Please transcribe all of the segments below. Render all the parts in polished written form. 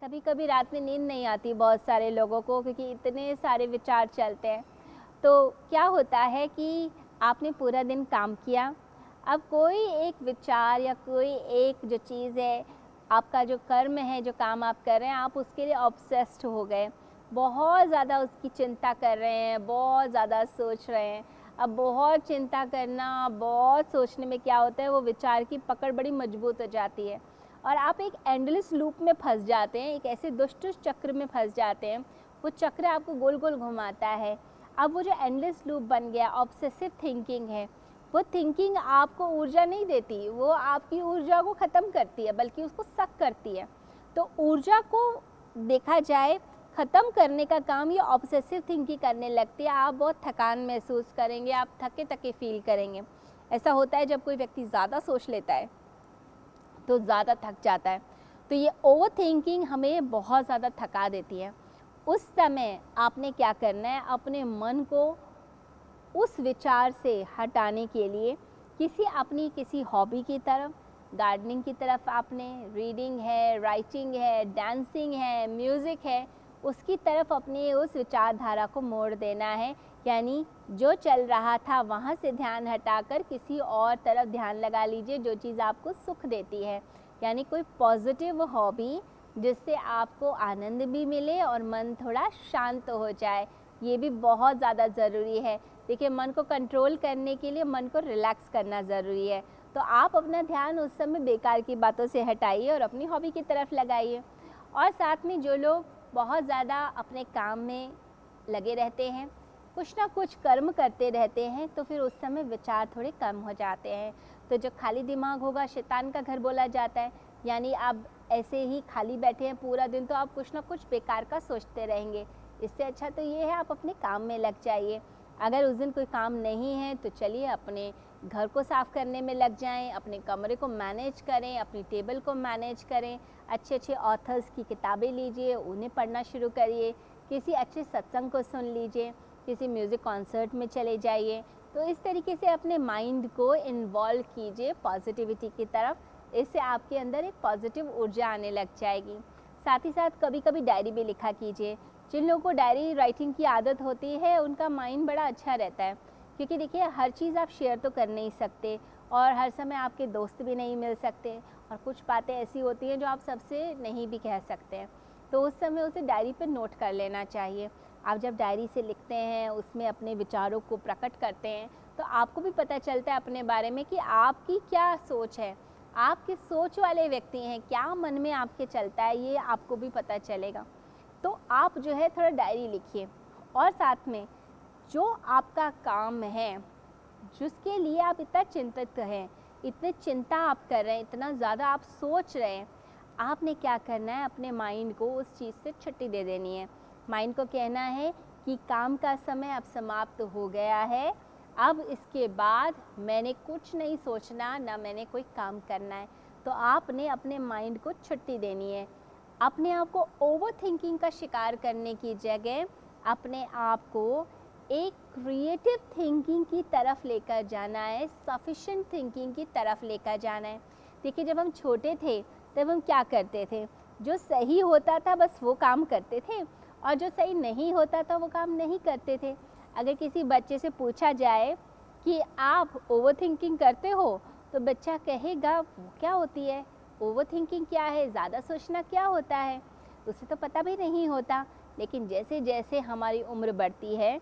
कभी कभी रात में नींद नहीं आती बहुत सारे लोगों को, क्योंकि इतने सारे विचार चलते हैं। तो क्या होता है कि आपने पूरा दिन काम किया, अब कोई एक विचार या कोई एक जो चीज़ है, आपका जो कर्म है, जो काम आप कर रहे हैं, आप उसके लिए ऑब्सेस्ड हो गए, बहुत ज़्यादा उसकी चिंता कर रहे हैं, बहुत ज़्यादा सोच रहे हैं। अब बहुत चिंता करना, बहुत सोचने में क्या होता है, वो विचार की पकड़ बड़ी मजबूत हो जाती है और आप एक एंडलेस लूप में फंस जाते हैं, एक ऐसे दुष्ट चक्र में फंस जाते हैं। वो चक्र आपको गोल गोल घुमाता है। अब वो जो एंडलेस लूप बन गया, ऑब्सेसिव थिंकिंग है, वो थिंकिंग आपको ऊर्जा नहीं देती, वो आपकी ऊर्जा को ख़त्म करती है, बल्कि उसको सक करती है। तो ऊर्जा को देखा जाए ख़त्म करने का काम ये ऑब्सेसिव थिंकिंग करने लगती है। आप बहुत थकान महसूस करेंगे, आप थके थके फील करेंगे। ऐसा होता है जब कोई व्यक्ति ज़्यादा सोच लेता है तो ज़्यादा थक जाता है। तो ये ओवर थिंकिंग हमें बहुत ज़्यादा थका देती है। उस समय आपने क्या करना है, अपने मन को उस विचार से हटाने के लिए किसी हॉबी की तरफ, गार्डनिंग की तरफ, आपने रीडिंग है, राइटिंग है, डांसिंग है, म्यूज़िक है, उसकी तरफ अपनी उस विचारधारा को मोड़ देना है। यानी जो चल रहा था वहाँ से ध्यान हटाकर किसी और तरफ ध्यान लगा लीजिए, जो चीज़ आपको सुख देती है। यानी कोई पॉजिटिव हॉबी जिससे आपको आनंद भी मिले और मन थोड़ा शांत हो जाए, ये भी बहुत ज़्यादा ज़रूरी है। देखिए, मन को कंट्रोल करने के लिए मन को रिलैक्स करना ज़रूरी है। तो आप अपना ध्यान उस समय बेकार की बातों से हटाइए और अपनी हॉबी की तरफ लगाइए। और साथ में जो लोग बहुत ज़्यादा अपने काम में लगे रहते हैं, कुछ ना कुछ कर्म करते रहते हैं, तो फिर उस समय विचार थोड़े कम हो जाते हैं। तो जो खाली दिमाग होगा, शैतान का घर बोला जाता है। यानी आप ऐसे ही खाली बैठे हैं पूरा दिन, तो आप कुछ ना कुछ बेकार का सोचते रहेंगे। इससे अच्छा तो ये है आप अपने काम में लग जाइए। अगर उस दिन कोई काम नहीं है तो चलिए अपने घर को साफ़ करने में लग जाएं, अपने कमरे को मैनेज करें, अपनी टेबल को मैनेज करें, अच्छे अच्छे ऑथर्स की किताबें लीजिए, उन्हें पढ़ना शुरू करिए, किसी अच्छे सत्संग को सुन लीजिए, किसी म्यूज़िक कॉन्सर्ट में चले जाइए। तो इस तरीके से अपने माइंड को इन्वॉल्व कीजिए पॉजिटिविटी की तरफ। इससे आपके अंदर एक पॉजिटिव ऊर्जा आने लग जाएगी। साथ ही साथ कभी कभी डायरी भी लिखा कीजिए। जिन लोगों को डायरी राइटिंग की आदत होती है उनका माइंड बड़ा अच्छा रहता है, क्योंकि देखिए हर चीज़ आप शेयर तो कर नहीं सकते और हर समय आपके दोस्त भी नहीं मिल सकते, और कुछ बातें ऐसी होती हैं जो आप सबसे नहीं भी कह सकते हैं। तो उस समय उसे डायरी पर नोट कर लेना चाहिए। आप जब डायरी से लिखते हैं, उसमें अपने विचारों को प्रकट करते हैं, तो आपको भी पता चलता है अपने बारे में कि आपकी क्या सोच है, आप किस सोच वाले व्यक्ति हैं, क्या मन में आपके चलता है, ये आपको भी पता चलेगा। तो आप जो है थोड़ा डायरी लिखिए। और साथ में जो आपका काम है, जिसके लिए आप इतना चिंतित हैं, इतने चिंता आप कर रहे हैं, इतना ज़्यादा आप सोच रहे हैं, आपने क्या करना है, अपने माइंड को उस चीज़ से छुट्टी दे देनी है। माइंड को कहना है कि काम का समय अब समाप्त हो गया है, अब इसके बाद मैंने कुछ नहीं सोचना, ना मैंने कोई काम करना है। तो आपने अपने माइंड को छुट्टी देनी है। अपने आप को ओवर थिंकिंग का शिकार करने की जगह अपने आप को एक क्रिएटिव थिंकिंग की तरफ लेकर जाना है, सफिशिएंट थिंकिंग की तरफ लेकर जाना है। देखिए, जब हम छोटे थे तब हम क्या करते थे, जो सही होता था बस वो काम करते थे, और जो सही नहीं होता था वो काम नहीं करते थे। अगर किसी बच्चे से पूछा जाए कि आप ओवर थिंकिंग करते हो, तो बच्चा कहेगा वो क्या होती है, ओवर थिंकिंग क्या है, ज़्यादा सोचना क्या होता है, उसे तो पता भी नहीं होता। लेकिन जैसे जैसे हमारी उम्र बढ़ती है,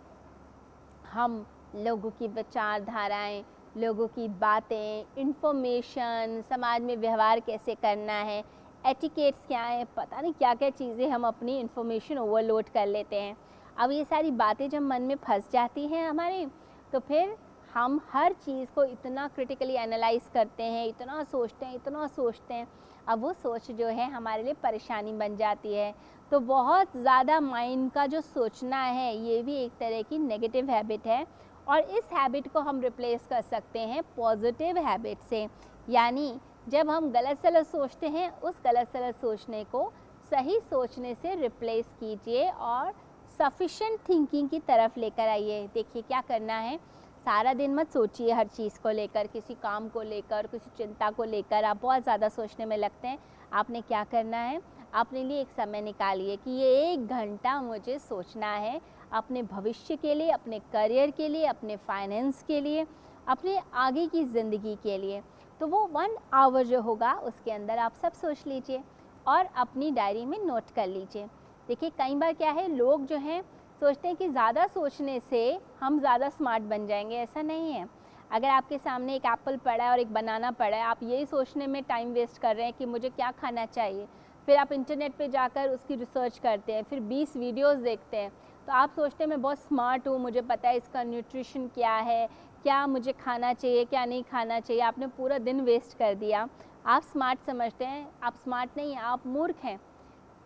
हम लोगों की विचारधाराएं, लोगों की बातें, इन्फॉर्मेशन, समाज में व्यवहार कैसे करना है, एटिकेट्स क्या है, पता नहीं क्या क्या चीज़ें हम अपनी इन्फॉर्मेशन ओवरलोड कर लेते हैं। अब ये सारी बातें जब मन में फंस जाती हैं हमारे, तो फिर हम हर चीज़ को इतना क्रिटिकली एनालाइज करते हैं, इतना सोचते हैं, इतना सोचते हैं। अब वो सोच जो है हमारे लिए परेशानी बन जाती है। तो बहुत ज़्यादा माइंड का जो सोचना है, ये भी एक तरह की नेगेटिव हैबिट है, और इस हैबिट को हम रिप्लेस कर सकते हैं पॉजिटिव हैबिट से। यानी जब हम गलत सलत सोचते हैं, उस गलत सलत सोचने को सही सोचने से रिप्लेस कीजिए और सफिशिएंट थिंकिंग की तरफ लेकर आइए। देखिए क्या करना है, सारा दिन मत सोचिए हर चीज़ को लेकर, किसी काम को लेकर, किसी चिंता को लेकर आप बहुत ज़्यादा सोचने में लगते हैं। आपने क्या करना है, अपने लिए एक समय निकालिए कि ये 1 घंटा मुझे सोचना है अपने भविष्य के लिए, अपने करियर के लिए, अपने फाइनेंस के लिए, अपने आगे की ज़िंदगी के लिए। तो वो 1 आवर जो होगा उसके अंदर आप सब सोच लीजिए और अपनी डायरी में नोट कर लीजिए। देखिए कई बार क्या है, लोग जो हैं सोचते हैं कि ज़्यादा सोचने से हम ज़्यादा स्मार्ट बन जाएंगे, ऐसा नहीं है। अगर आपके सामने एक एप्पल पड़ा है और एक बनाना पड़ा है, आप यही सोचने में टाइम वेस्ट कर रहे हैं कि मुझे क्या खाना चाहिए, फिर आप इंटरनेट पे जाकर उसकी रिसर्च करते हैं, फिर 20 वीडियोस देखते हैं, तो आप सोचते हैं मैं बहुत स्मार्ट हूँ, मुझे पता है इसका न्यूट्रिशन क्या है, क्या मुझे खाना चाहिए, क्या नहीं खाना चाहिए। आपने पूरा दिन वेस्ट कर दिया। आप स्मार्ट समझते हैं, आप स्मार्ट नहीं हैं, आप मूर्ख हैं।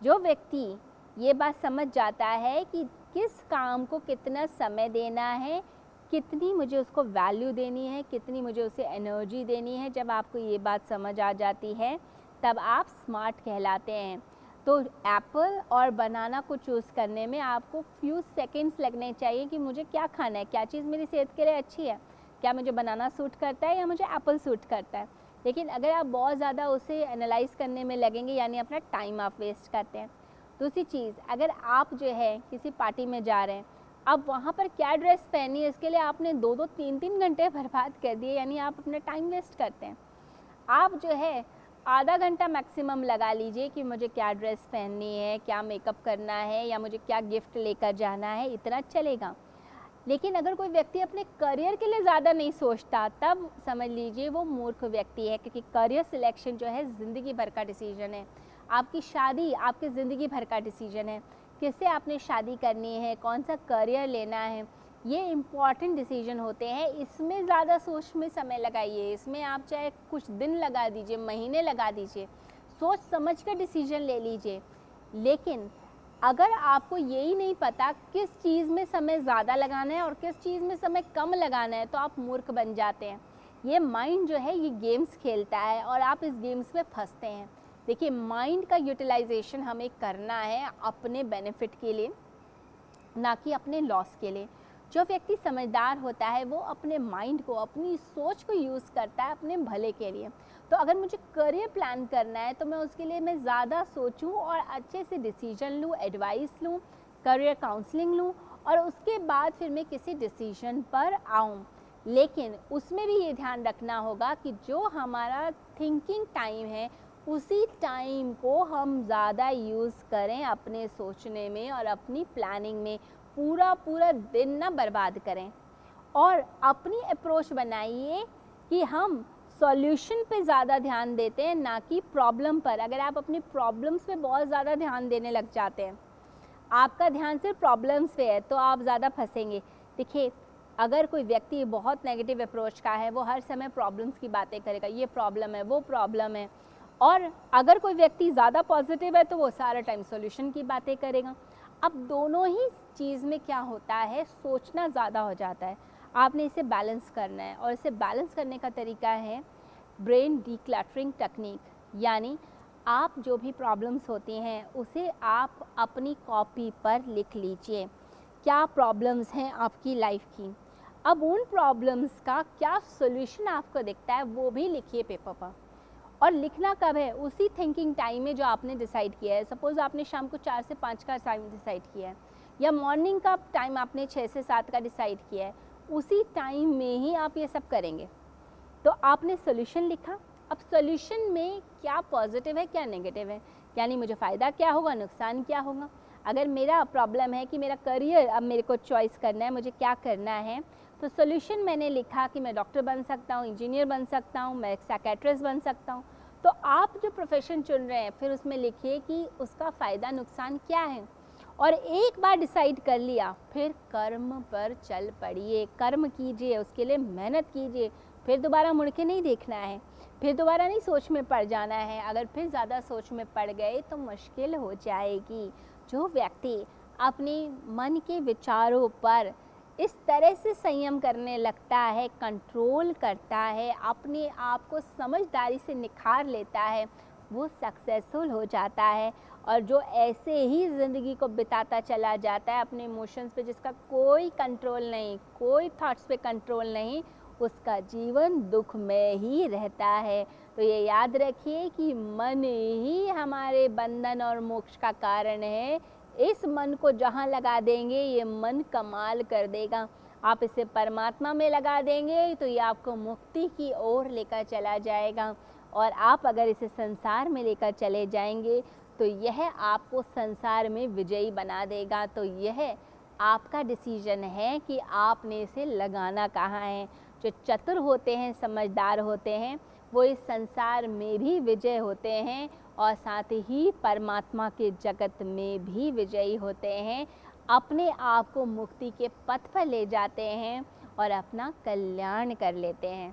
जो व्यक्ति ये बात समझ जाता है कि किस काम को कितना समय देना है, कितनी मुझे उसको वैल्यू देनी है, कितनी मुझे उसे एनर्जी देनी है, जब आपको ये बात समझ आ जाती है तब आप स्मार्ट कहलाते हैं। तो एप्पल और बनाना को चूज़ करने में आपको फ्यू सेकंड्स लगने चाहिए कि मुझे क्या खाना है, क्या चीज़ मेरी सेहत के लिए अच्छी है, क्या मुझे बनाना सूट करता है या मुझे एप्पल सूट करता है। लेकिन अगर आप बहुत ज़्यादा उसे एनालाइज़ करने में लगेंगे, यानी अपना टाइम आप वेस्ट करते हैं। दूसरी चीज़, अगर आप जो है किसी पार्टी में जा रहे हैं, अब वहाँ पर क्या ड्रेस पहनी है इसके लिए आपने 2-2 3-3 घंटे बर्बाद कर दिए, यानी आप अपना टाइम वेस्ट करते हैं। आप जो है आधा घंटा मैक्सिमम लगा लीजिए कि मुझे क्या ड्रेस पहननी है, क्या मेकअप करना है या मुझे क्या गिफ्ट लेकर जाना है, इतना चलेगा। लेकिन अगर कोई व्यक्ति अपने करियर के लिए ज़्यादा नहीं सोचता, तब समझ लीजिए वो मूर्ख व्यक्ति है, क्योंकि करियर सिलेक्शन जो है ज़िंदगी भर का डिसीजन है। आपकी शादी आपकी ज़िंदगी भर का डिसीजन है। किससे आपने शादी करनी है, कौन सा करियर लेना है, ये इम्पॉर्टेंट डिसीजन होते हैं। इसमें ज़्यादा सोच में समय लगाइए, इसमें आप चाहे कुछ दिन लगा दीजिए, महीने लगा दीजिए, सोच समझ कर डिसीजन ले लीजिए। लेकिन अगर आपको यही नहीं पता किस चीज़ में समय ज़्यादा लगाना है और किस चीज़ में समय कम लगाना है, तो आप मूर्ख बन जाते हैं। ये माइंड जो है ये गेम्स खेलता है और आप इस गेम्स में फंसते हैं। देखिए माइंड का यूटिलाइजेशन हमें करना है अपने बेनिफिट के लिए, ना कि अपने लॉस के लिए। जो व्यक्ति समझदार होता है वो अपने माइंड को, अपनी सोच को यूज़ करता है अपने भले के लिए। तो अगर मुझे करियर प्लान करना है तो मैं उसके लिए मैं ज़्यादा सोचूं और अच्छे से डिसीजन लूं, एडवाइस लूं, करियर काउंसलिंग लूं और उसके बाद फिर मैं किसी डिसीजन पर आऊं। लेकिन उसमें भी ये ध्यान रखना होगा कि जो हमारा थिंकिंग टाइम है उसी टाइम को हम ज़्यादा यूज़ करें अपने सोचने में और अपनी प्लानिंग में। पूरा दिन ना बर्बाद करें और अपनी अप्रोच बनाइए कि हम सॉल्यूशन पे ज़्यादा ध्यान देते हैं, ना कि प्रॉब्लम पर। अगर आप अपनी प्रॉब्लम्स पे बहुत ज़्यादा ध्यान देने लग जाते हैं, आपका ध्यान सिर्फ प्रॉब्लम्स पे है, तो आप ज़्यादा फंसेंगे। देखिए अगर कोई व्यक्ति बहुत नेगेटिव अप्रोच का है, वो हर समय प्रॉब्लम्स की बातें करेगा, ये प्रॉब्लम है, वो प्रॉब्लम है। और अगर कोई व्यक्ति ज़्यादा पॉजिटिव है तो वो सारा टाइम सॉल्यूशन की बातें करेगा। अब दोनों ही चीज़ में क्या होता है, सोचना ज़्यादा हो जाता है। आपने इसे बैलेंस करना है और इसे बैलेंस करने का तरीका है ब्रेन डीक्लटरिंग टेक्निक। यानी आप जो भी प्रॉब्लम्स होती हैं उसे आप अपनी कॉपी पर लिख लीजिए, क्या प्रॉब्लम्स हैं आपकी लाइफ की। अब उन प्रॉब्लम्स का क्या सोल्यूशन आपको दिखता है वो भी लिखिए पेपर पर। और लिखना कब है, उसी थिंकिंग टाइम में जो आपने डिसाइड किया है। सपोज़ आपने शाम को 4 से 5 का टाइम डिसाइड किया है या मॉर्निंग का टाइम आपने 6 से 7 का डिसाइड किया है, उसी टाइम में ही आप ये सब करेंगे। तो आपने सोल्यूशन लिखा, अब सोल्यूशन में क्या पॉजिटिव है क्या नेगेटिव है, यानी मुझे फ़ायदा क्या होगा, नुकसान क्या होगा। अगर मेरा प्रॉब्लम है कि मेरा करियर अब मेरे को चॉइस करना है, मुझे क्या करना है, तो सोल्यूशन मैंने लिखा कि मैं डॉक्टर बन सकता हूँ, इंजीनियर बन सकता हूँ, मैं एक साइकियाट्रिस्ट बन सकता हूँ। तो आप जो प्रोफेशन चुन रहे हैं फिर उसमें लिखिए कि उसका फ़ायदा नुकसान क्या है। और एक बार डिसाइड कर लिया फिर कर्म पर चल पड़िए, कर्म कीजिए, उसके लिए मेहनत कीजिए। फिर दोबारा मुड़ के नहीं देखना है, फिर दोबारा नहीं सोच में पड़ जाना है। अगर फिर ज़्यादा सोच में पड़ गए तो मुश्किल हो जाएगी। जो व्यक्ति अपने मन के विचारों पर इस तरह से संयम करने लगता है, कंट्रोल करता है, अपने आप को समझदारी से निखार लेता है, वो सक्सेसफुल हो जाता है। और जो ऐसे ही ज़िंदगी को बिताता चला जाता है अपने इमोशंस पे, जिसका कोई कंट्रोल नहीं, कोई थॉट्स पे कंट्रोल नहीं, उसका जीवन दुख में ही रहता है। तो ये याद रखिए कि मन ही हमारे बंधन और मोक्ष का कारण है। इस मन को जहाँ लगा देंगे ये मन कमाल कर देगा। आप इसे परमात्मा में लगा देंगे तो ये आपको मुक्ति की ओर लेकर चला जाएगा, और आप अगर इसे संसार में लेकर चले जाएंगे तो यह आपको संसार में विजयी बना देगा। तो यह आपका डिसीजन है कि आपने इसे लगाना कहाँ है। जो चतुर होते हैं, समझदार होते हैं, वो इस संसार में भी विजय होते हैं और साथ ही परमात्मा के जगत में भी विजयी होते हैं। अपने आप को मुक्ति के पथ पर ले जाते हैं और अपना कल्याण कर लेते हैं।